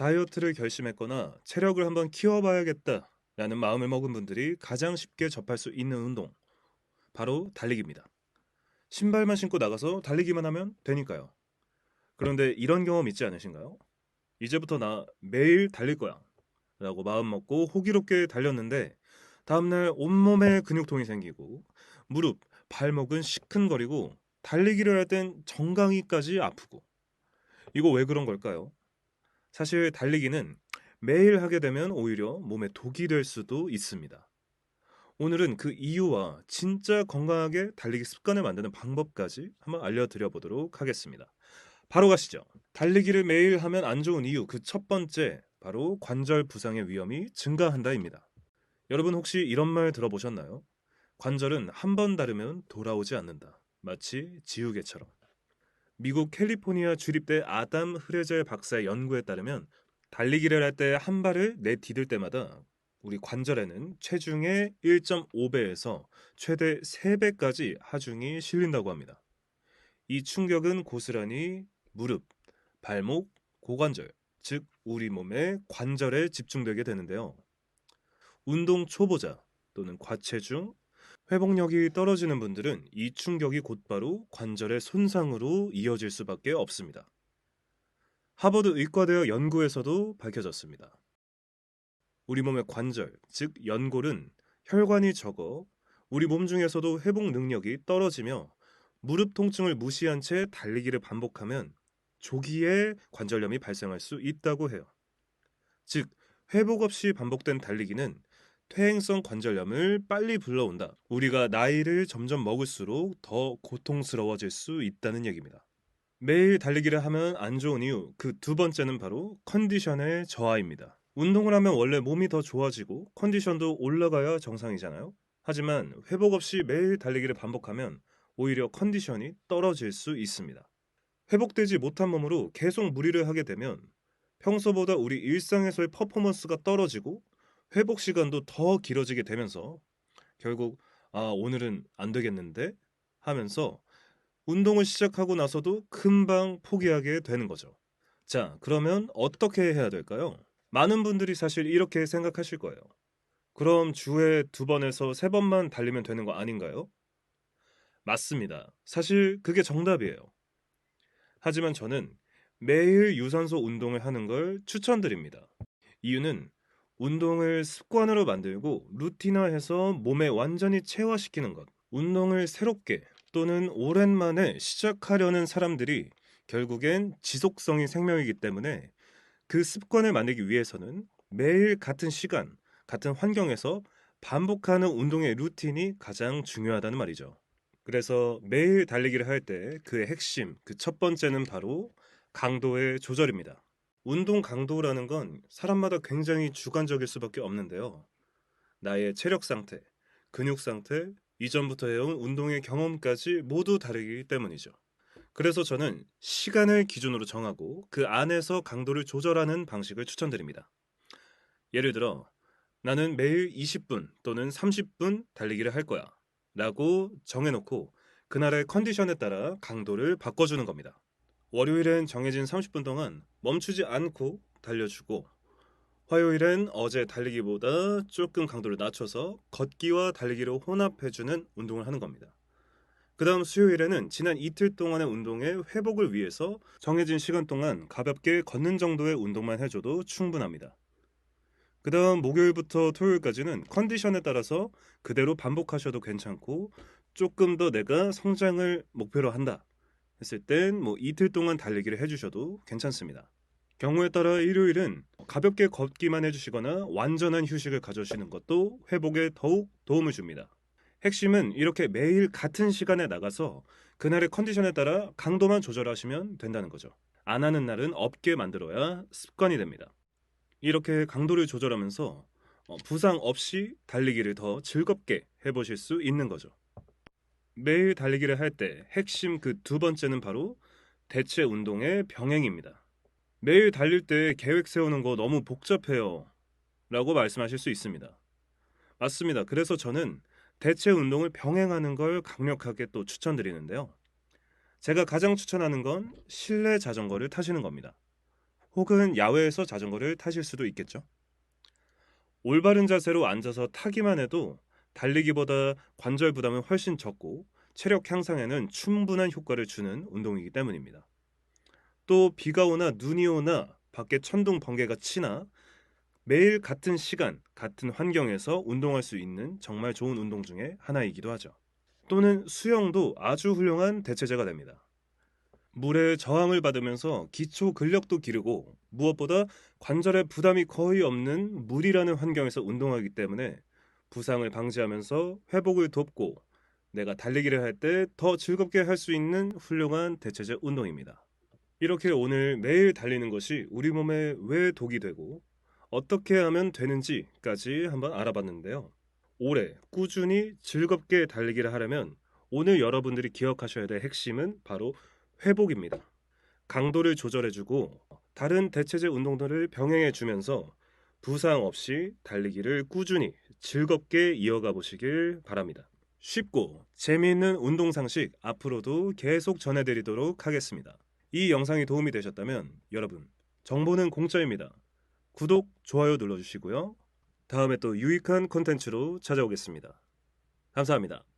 다이어트를 결심했거나 체력을 한번 키워봐야겠다라는 마음을 먹은 분들이 가장 쉽게 접할 수 있는 운동, 바로 달리기입니다. 신발만 신고 나가서 달리기만 하면 되니까요. 그런데 이런 경험 있지 않으신가요? 이제부터 나 매일 달릴 거야 라고 마음 먹고 호기롭게 달렸는데 다음날 온몸에 근육통이 생기고 무릎, 발목은 시큰거리고 달리기를 할 땐 정강이까지 아프고 이거 왜 그런 걸까요? 사실 달리기는 매일 하게 되면 오히려 몸에 독이 될 수도 있습니다. 오늘은 그 이유와 진짜 건강하게 달리기 습관을 만드는 방법까지 한번 알려드려 보도록 하겠습니다. 바로 가시죠. 달리기를 매일 하면 안 좋은 이유 그 첫 번째, 바로 관절 부상의 위험이 증가한다입니다. 여러분 혹시 이런 말 들어보셨나요? 관절은 한 번 다르면 돌아오지 않는다. 마치 지우개처럼. 미국 캘리포니아 주립대 아담 흐레젤 박사의 연구에 따르면 달리기를 할 때 한 발을 내디딜 때마다 우리 관절에는 체중의 1.5배에서 최대 3배까지 하중이 실린다고 합니다. 이 충격은 고스란히 무릎, 발목, 고관절, 즉 우리 몸의 관절에 집중되게 되는데요. 운동 초보자 또는 과체중, 회복력이 떨어지는 분들은 이 충격이 곧바로 관절의 손상으로 이어질 수밖에 없습니다. 하버드 의과대학 연구에서도 밝혀졌습니다. 우리 몸의 관절, 즉 연골은 혈관이 적어 우리 몸 중에서도 회복 능력이 떨어지며 무릎 통증을 무시한 채 달리기를 반복하면 조기에 관절염이 발생할 수 있다고 해요. 즉, 회복 없이 반복된 달리기는 퇴행성 관절염을 빨리 불러온다. 우리가 나이를 점점 먹을수록 더 고통스러워질 수 있다는 얘기입니다. 매일 달리기를 하면 안 좋은 이유 그 두 번째는 바로 컨디션의 저하입니다. 운동을 하면 원래 몸이 더 좋아지고 컨디션도 올라가야 정상이잖아요. 하지만 회복 없이 매일 달리기를 반복하면 오히려 컨디션이 떨어질 수 있습니다. 회복되지 못한 몸으로 계속 무리를 하게 되면 평소보다 우리 일상에서의 퍼포먼스가 떨어지고 회복 시간도 더 길어지게 되면서 결국 오늘은 안 되겠는데 하면서 운동을 시작하고 나서도 금방 포기하게 되는 거죠. 자, 그러면 어떻게 해야 될까요? 많은 분들이 사실 이렇게 생각하실 거예요. 그럼 주에 2번에서 3번만 달리면 되는 거 아닌가요? 맞습니다. 사실 그게 정답이에요. 하지만 저는 매일 유산소 운동을 하는 걸 추천드립니다. 이유는 운동을 습관으로 만들고 루틴화해서 몸에 완전히 체화시키는 것. 운동을 새롭게 또는 오랜만에 시작하려는 사람들이 결국엔 지속성이 생명이기 때문에 그 습관을 만들기 위해서는 매일 같은 시간, 같은 환경에서 반복하는 운동의 루틴이 가장 중요하다는 말이죠. 그래서 매일 달리기를 할 때 그의 핵심, 그 첫 번째는 바로 강도의 조절입니다. 운동 강도라는 건 사람마다 굉장히 주관적일 수밖에 없는데요. 나의 체력 상태, 근육 상태, 이전부터 해온 운동의 경험까지 모두 다르기 때문이죠. 그래서 저는 시간을 기준으로 정하고 그 안에서 강도를 조절하는 방식을 추천드립니다. 예를 들어, 나는 매일 20분 또는 30분 달리기를 할 거야 라고 정해놓고 그날의 컨디션에 따라 강도를 바꿔주는 겁니다. 월요일엔 정해진 30분 동안 멈추지 않고 달려주고 화요일엔 어제 달리기보다 조금 강도를 낮춰서 걷기와 달리기를 혼합해주는 운동을 하는 겁니다. 그 다음 수요일에는 지난 이틀 동안의 운동의 회복을 위해서 정해진 시간 동안 가볍게 걷는 정도의 운동만 해줘도 충분합니다. 그 다음 목요일부터 토요일까지는 컨디션에 따라서 그대로 반복하셔도 괜찮고 조금 더 내가 성장을 목표로 한다 했을 땐 이틀 동안 달리기를 해주셔도 괜찮습니다. 경우에 따라 일요일은 가볍게 걷기만 해주시거나 완전한 휴식을 가져주시는 것도 회복에 더욱 도움을 줍니다. 핵심은 이렇게 매일 같은 시간에 나가서 그날의 컨디션에 따라 강도만 조절하시면 된다는 거죠. 안 하는 날은 없게 만들어야 습관이 됩니다. 이렇게 강도를 조절하면서 부상 없이 달리기를 더 즐겁게 해보실 수 있는 거죠. 매일 달리기를 할 때 핵심 그 두 번째는 바로 대체 운동의 병행입니다. 매일 달릴 때 계획 세우는 거 너무 복잡해요 라고 말씀하실 수 있습니다. 맞습니다. 그래서 저는 대체 운동을 병행하는 걸 강력하게 또 추천드리는데요. 제가 가장 추천하는 건 실내 자전거를 타시는 겁니다. 혹은 야외에서 자전거를 타실 수도 있겠죠. 올바른 자세로 앉아서 타기만 해도 달리기보다 관절 부담은 훨씬 적고 체력 향상에는 충분한 효과를 주는 운동이기 때문입니다. 또 비가 오나 눈이 오나 밖에 천둥 번개가 치나 매일 같은 시간, 같은 환경에서 운동할 수 있는 정말 좋은 운동 중에 하나이기도 하죠. 또는 수영도 아주 훌륭한 대체제가 됩니다. 물에 저항을 받으면서 기초 근력도 기르고 무엇보다 관절에 부담이 거의 없는 물이라는 환경에서 운동하기 때문에 부상을 방지하면서 회복을 돕고 내가 달리기를 할 때 더 즐겁게 할 수 있는 훌륭한 대체제 운동입니다. 이렇게 오늘 매일 달리는 것이 우리 몸에 왜 독이 되고 어떻게 하면 되는지까지 한번 알아봤는데요. 오래 꾸준히 즐겁게 달리기를 하려면 오늘 여러분들이 기억하셔야 될 핵심은 바로 회복입니다. 강도를 조절해주고 다른 대체제 운동들을 병행해주면서 부상 없이 달리기를 꾸준히 즐겁게 이어가 보시길 바랍니다. 쉽고 재미있는 운동 상식 앞으로도 계속 전해드리도록 하겠습니다. 이 영상이 도움이 되셨다면 여러분, 정보는 공짜입니다. 구독, 좋아요 눌러주시고요. 다음에 또 유익한 콘텐츠로 찾아오겠습니다. 감사합니다.